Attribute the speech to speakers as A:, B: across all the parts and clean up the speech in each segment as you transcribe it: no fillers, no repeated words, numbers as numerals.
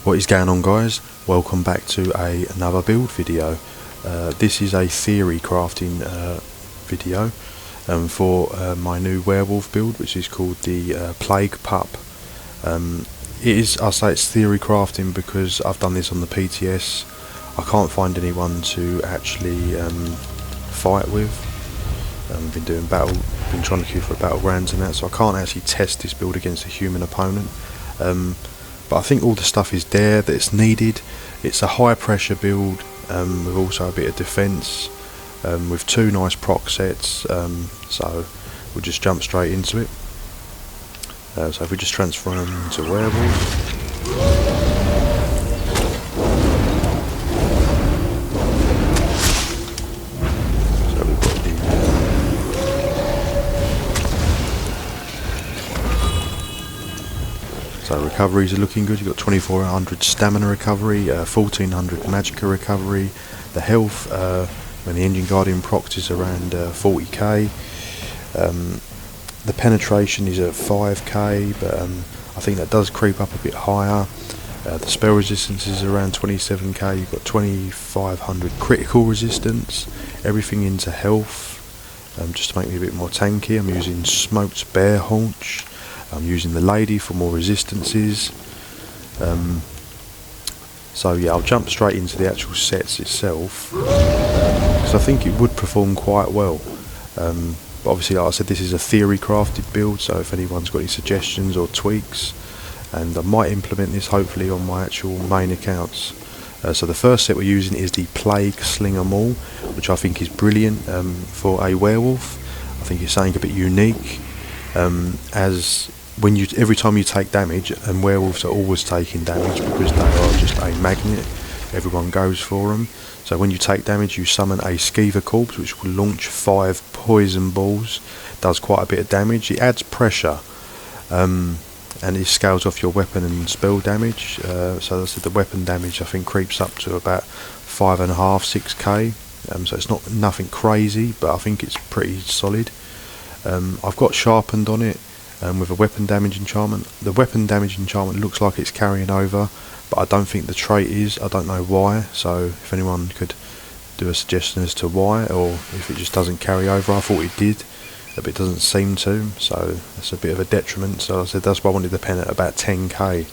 A: What is going on, guys? Welcome back to another build video. This is a theory crafting video for my new werewolf build, which is called the Plague Pup. I say it's theory crafting because I've done this on the PTS. I can't find anyone to actually fight with. Been trying to queue for battlegrounds and that, so I can't actually test this build against a human opponent. But I think all the stuff is there that it's needed. It's a high pressure build with also a bit of defence, with two nice proc sets, so we'll just jump straight into it. So if we just transform into werewolf. So recoveries are looking good. You've got 2400 stamina recovery, 1400 magicka recovery. The health, when the engine guardian procs, is around 40k. The penetration is at 5k, but I think that does creep up a bit higher. The spell resistance is around 27k. You've got 2500 critical resistance. Everything into health, just to make me a bit more tanky. I'm using smoked bear haunch. I'm using the lady for more resistances. So yeah, I'll jump straight into the actual sets itself, because I think it would perform quite well. But obviously, like I said, this is a theory crafted build, so if anyone's got any suggestions or tweaks, and I might implement this hopefully on my actual main accounts. So the first set we're using is the Plague Slinger Maul, which I think is brilliant for a werewolf. I think it's something a bit unique, as every time you take damage, and werewolves are always taking damage because they are just a magnet, everyone goes for them. So when you take damage, you summon a Skeever Corpse, which will launch 5 poison balls. Does quite a bit of damage. It adds pressure, and it scales off your weapon and spell damage. So as I said, the weapon damage I think creeps up to about 5.5, 6k. So it's not nothing crazy, but I think it's pretty solid. I've got sharpened on it. With a weapon damage enchantment. The weapon damage enchantment looks like it's carrying over, but I don't think the trait is. I don't know why, so if anyone could do a suggestion as to why, or if it just doesn't carry over. I thought it did, but it doesn't seem to, so that's a bit of a detriment. So I said that's why I wanted the pen at about 10k,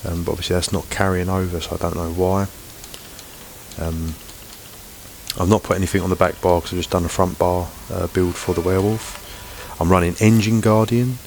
A: but obviously that's not carrying over, so I don't know why. I've not put anything on the back bar because I've just done a front bar build for the werewolf. I'm running Engine Guardian,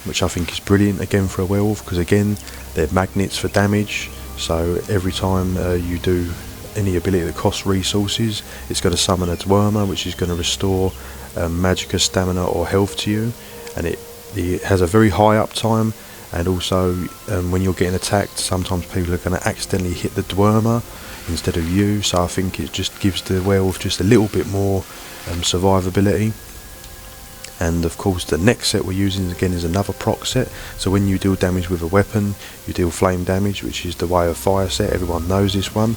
A: which I think is brilliant again for a werewolf, because again they're magnets for damage. So every time you do any ability that costs resources, it's going to summon a Dwarma, which is going to restore magicka, stamina or health to you, and it has a very high uptime. And also when you're getting attacked, sometimes people are going to accidentally hit the Dwarma instead of you, so I think it just gives the werewolf just a little bit more survivability. And of course the next set we're using again is another proc set. So when you deal damage with a weapon, you deal flame damage, which is the Way of Fire set. Everyone knows this one.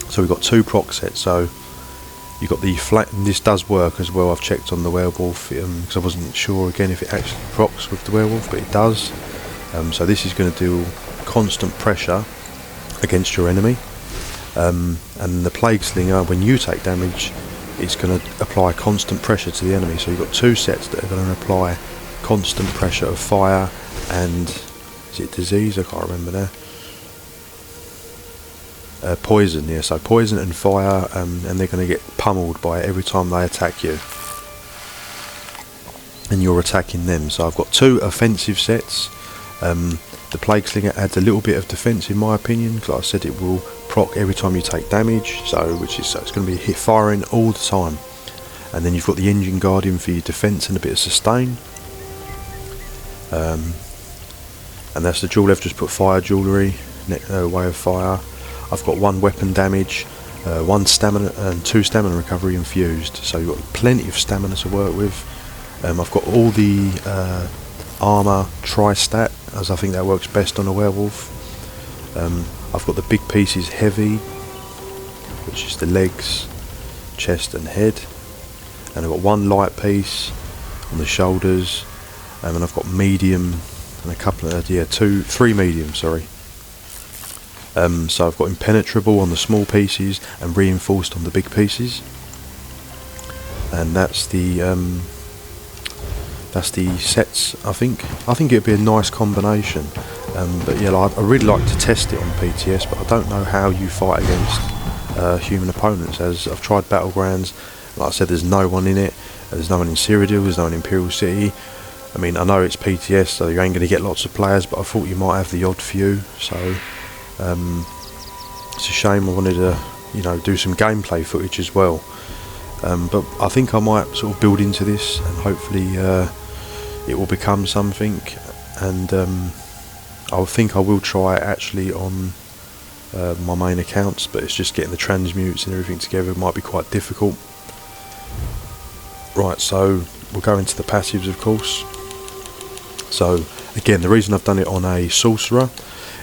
A: So we've got two proc sets. So you've got the this does work as well. I've checked on the werewolf because I wasn't sure again if it actually procs with the werewolf, but it does. So this is going to do constant pressure against your enemy. And the Plague Slinger, when you take damage, it's going to apply constant pressure to the enemy. So you've got two sets that are going to apply constant pressure of fire and, is it disease? I can't remember there. Poison, yeah. So poison and fire, and they're going to get pummeled by it every time they attack you, and you're attacking them. So I've got two offensive sets. The Plague Slinger adds a little bit of defense in my opinion, because like I said, it will proc every time you take damage, so it's going to be hit firing all the time. And then you've got the Engine Guardian for your defense and a bit of sustain. And that's the jewel. I've just put fire jewellery, Way of Fire. I've got 1 weapon damage, 1 stamina and 2 stamina recovery infused, so you've got plenty of stamina to work with. I've got all the armour tri-stat, as I think that works best on a werewolf. I've got the big pieces heavy, which is the legs, chest and head, and I've got 1 light piece on the shoulders, and I've got medium and a couple of, three medium, sorry. So I've got impenetrable on the small pieces and reinforced on the big pieces, and that's the sets. I think it'd be a nice combination, but yeah, I really like to test it on PTS, but I don't know how you fight against human opponents, as I've tried Battlegrounds. Like I said, there's no one in it, there's no one in Cyrodiil, there's no one in Imperial City. I mean, I know it's PTS, so you ain't going to get lots of players, but I thought you might have the odd few, so it's a shame. I wanted to, do some gameplay footage as well, but I think I might sort of build into this, and hopefully it will become something, and I think I will try it actually on my main accounts, but it's just getting the transmutes and everything together. It might be quite difficult. Right, so we'll go into the passives, of course. So again, the reason I've done it on a sorcerer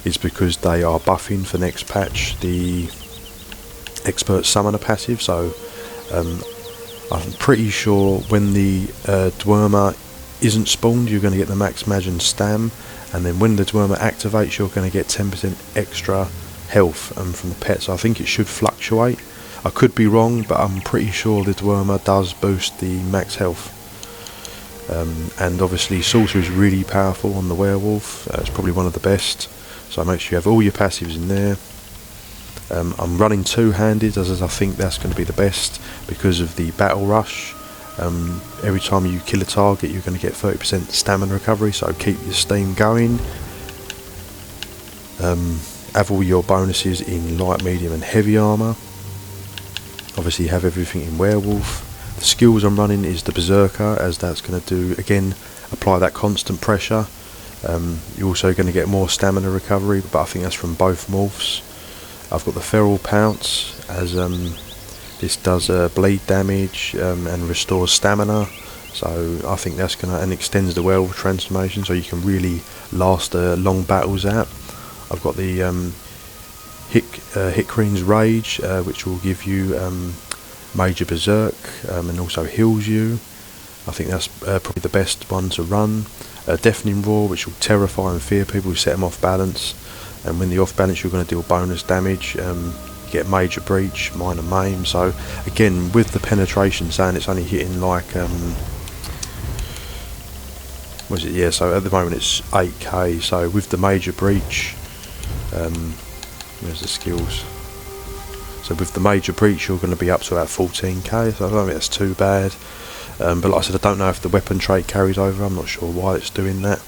A: is because they are buffing for next patch the expert summoner passive. So I'm pretty sure when the Dwemer isn't spawned, you're going to get the max mag and stam, and then when the Dwemer activates, you're going to get 10% extra health from the pet. So I think it should fluctuate. I could be wrong, but I'm pretty sure the Dwemer does boost the max health. And obviously sorcerer is really powerful on the werewolf. It's probably one of the best, so make sure you have all your passives in there. I'm running two-handed, as I think that's going to be the best because of the battle rush. Every time you kill a target, you're going to get 30% stamina recovery, so keep your steam going. Have all your bonuses in light, medium and heavy armour. Obviously you have everything in werewolf. The skills I'm running is the berserker, as that's going to do, again, apply that constant pressure. You're also going to get more stamina recovery, but I think that's from both morphs. I've got the feral pounce, as this does bleed damage and restores stamina, so I think that's going to, and extends the werewolf transformation, so you can really last long battles out. I've got the Hickreen's Rage, which will give you major berserk and also heals you. I think that's probably the best one to run. Deafening Roar, which will terrify and fear people, set them off balance, and when they're off balance you're going to deal bonus damage. You get major breach, minor maim. So again, with the penetration saying it's only hitting like was it, yeah, so at the moment it's 8k, so with the major breach, where's the skills? So with the major breach you're going to be up to about 14k, so I don't think that's too bad. But like I said, I don't know if the weapon trait carries over. I'm not sure why it's doing that.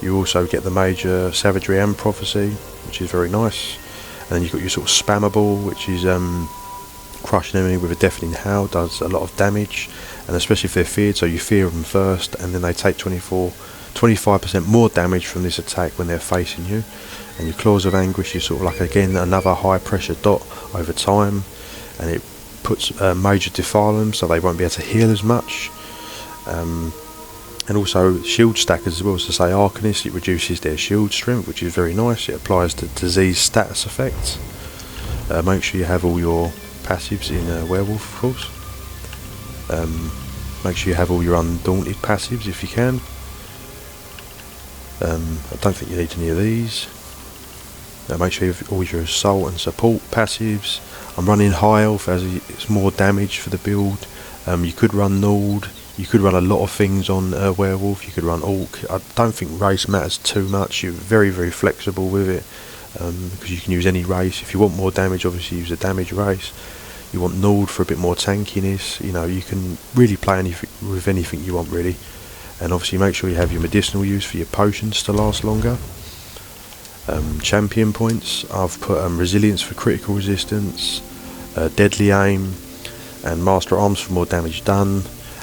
A: You also get the major savagery and prophecy, which is very nice. And then you've got your sort of spammable, which is crush an enemy with a deafening howl, does a lot of damage, and especially if they're feared, so you fear them first, and then they take 25% more damage from this attack when they're facing you. And your claws of anguish is sort of like, again, another high pressure dot over time, and it puts major defile them, so they won't be able to heal as much. And also shield stackers as well, so say Arcanists, it reduces their shield strength, which is very nice. It applies to disease status effects. Make sure you have all your passives in werewolf, of course. Make sure you have all your undaunted passives if you can. I don't think you need any of these. Make sure you have all your assault and support passives. I'm running high elf as it's more damage for the build. You could run Nord, you could run a lot of things on werewolf, you could run orc. I don't think race matters too much. You're very very flexible with it, because you can use any race. If you want more damage, obviously use a damage race. You want Nord for a bit more tankiness. You know, you can really play with anything you want really. And obviously make sure you have your medicinal use for your potions to last longer. Champion points, I've put resilience for critical resistance, deadly aim, and master arms for more damage done.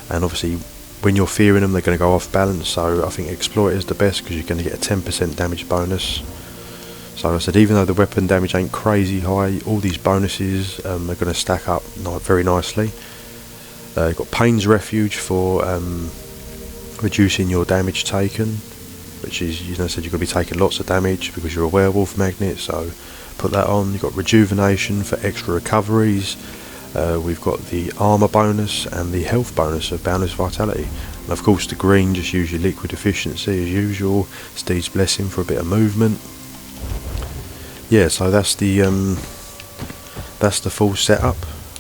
A: And obviously when you're fearing them, they're going to go off balance, so I think exploit is the best because you're going to get a 10% damage bonus. So I said, even though the weapon damage ain't crazy high, all these bonuses are going to stack up very nicely. You've got Pain's Refuge for reducing your damage taken, which is, said you're going to be taking lots of damage because you're a werewolf magnet, so put that on. You've got Rejuvenation for extra recoveries. We've got the armor bonus and the health bonus of Boundless Vitality. Of course the green, just use your liquid efficiency as usual, Steve's blessing for a bit of movement. Yeah, so that's the full setup.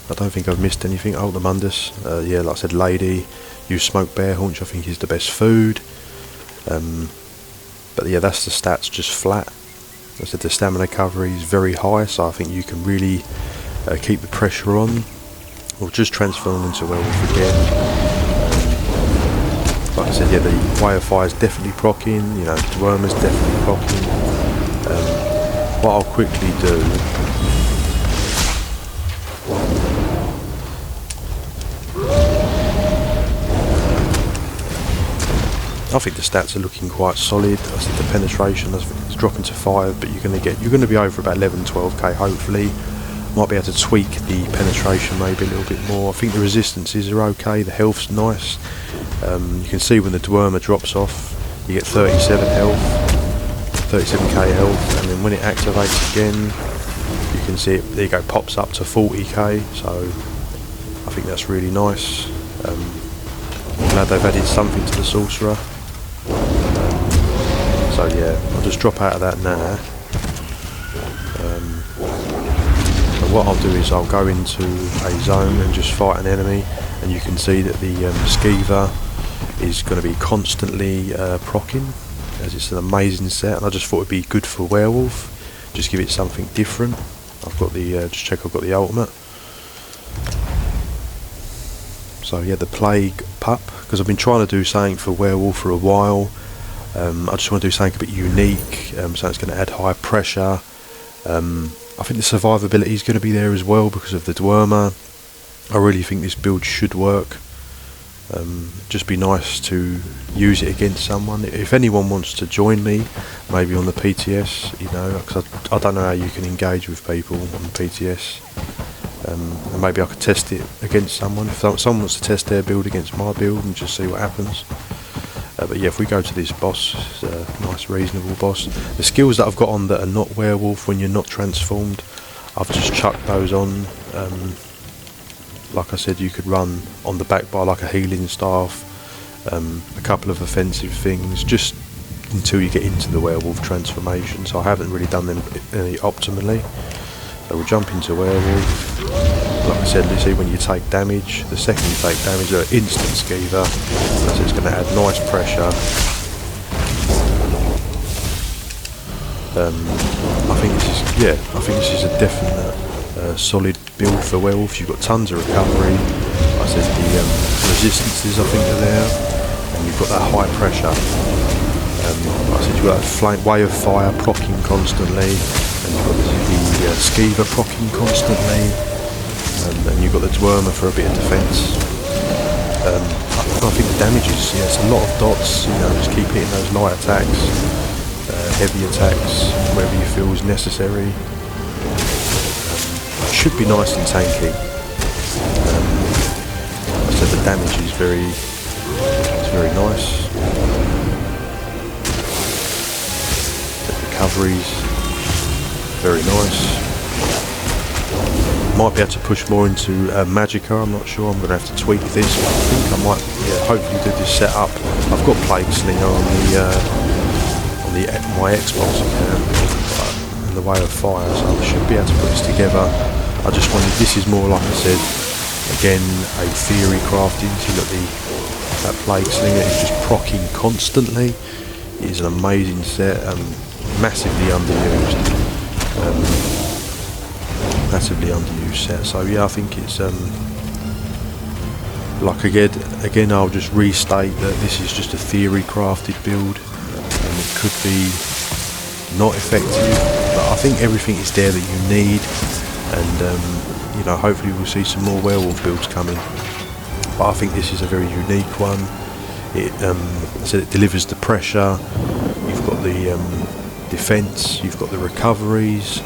A: I don't think I've missed anything. Ultra Mundus, yeah, like I said, lady, use smoked bear haunch, I think is the best food. But yeah, that's the stats just flat. As I said, the stamina recovery is very high, so I think you can really keep the pressure on. We'll just transform into Werewolf again. Like I said, yeah, the Way of Fire is definitely proccing, you know, Dworma's definitely proccing. What I'll quickly do, I think the stats are looking quite solid. I said the penetration is dropping to 5, but you're going to be over about 11-12k hopefully. Might be able to tweak the penetration maybe a little bit more. I think the resistances are okay, the health's nice. You can see when the Dworma drops off, you get 37 health, 37k health, and then when it activates again, you can see it, there you go, pops up to 40k, so I think that's really nice. I'm glad they've added something to the sorcerer. So yeah, I'll just drop out of that now. So what I'll do is I'll go into a zone and just fight an enemy, and you can see that the Skeever is going to be constantly proccing, as it's an amazing set, and I just thought it'd be good for Werewolf, just give it something different. I've got the, just check I've got the ultimate. So yeah, the Plague Pup, because I've been trying to do something for Werewolf for a while. I just want to do something a bit unique, so it's going to add high pressure. I think the survivability is going to be there as well because of the Dworma. I really think this build should work. Just be nice to use it against someone. If anyone wants to join me, maybe on the PTS, you know, because I don't know how you can engage with people on the PTS. And maybe I could test it against someone. If someone wants to test their build against my build and just see what happens. But yeah, if we go to this boss, it's a nice reasonable boss. The skills that I've got on that are not Werewolf when you're not transformed, I've just chucked those on. Like I said, you could run on the back bar like a healing staff, a couple of offensive things, just until you get into the Werewolf transformation. So I haven't really done them any optimally. So we'll jump into Werewolf. Like I said, you see when you take damage, the second you take damage, they're instant skeever, so it's going to add nice pressure. I think this is a definite solid build for Werewolf. You've got tons of recovery. Like I said, the resistances I think are there, and you've got that high pressure. Like I said, you've got that Way of Fire proccing constantly, and you've got the Skeever proccing constantly. And you've got the Dworma for a bit of defence. I think the damage is, yeah, it's a lot of dots, you know, just keep hitting those light attacks, heavy attacks, wherever you feel is necessary. It should be nice and tanky. Like I said, the damage is very nice. The recovery's very nice. Might be able to push more into Magicka, I'm not sure, I'm going to have to tweak this, but I think I might, yeah, hopefully do this setup. I've got Plague Slinger on my Xbox account, in the Way of Fire, so I should be able to put this together. I just wanted, this is more, like I said, again, a theory crafting. See, look, that Plague Slinger is just proccing constantly. It is an amazing set, massively underused. Massively underused set. So yeah, I think it's like again I'll just restate that this is just a theory crafted build, and it could be not effective, but I think everything is there that you need, and you know, hopefully we'll see some more Werewolf builds coming. But I think this is a very unique one. It so it delivers the pressure, you've got the defense, you've got the recoveries,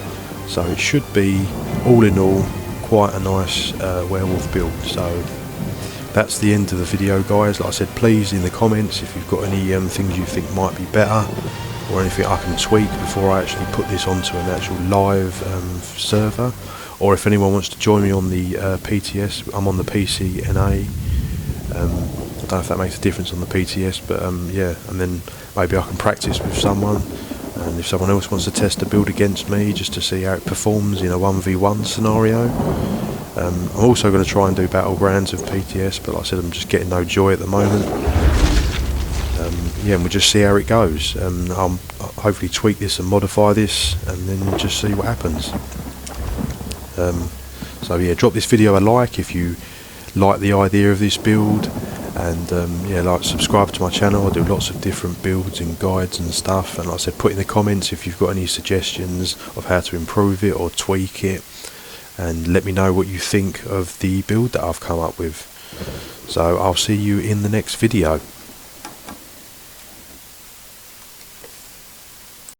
A: so it should be, all in all, quite a nice Werewolf build. So that's the end of the video, guys. Like I said, please in the comments if you've got any things you think might be better, or anything I can tweak before I actually put this onto an actual live server, or if anyone wants to join me on the PTS, I'm on the PCNA. don't know if that makes a difference on the PTS, but yeah, and then maybe I can practice with someone, and if someone else wants to test the build against me just to see how it performs in a 1v1 scenario. I'm also going to try and do Battlegrounds with PTS, but like I said, I'm just getting no joy at the moment. Yeah, and we'll just see how it goes. I'll hopefully tweak this and modify this, and then just see what happens. So yeah, drop this video a like if you like the idea of this build, and yeah, like, subscribe to my channel. I do lots of different builds and guides and stuff, and like I said, put in the comments if you've got any suggestions of how to improve it or tweak it, and let me know what you think of the build that I've come up with. So I'll see you in the next video.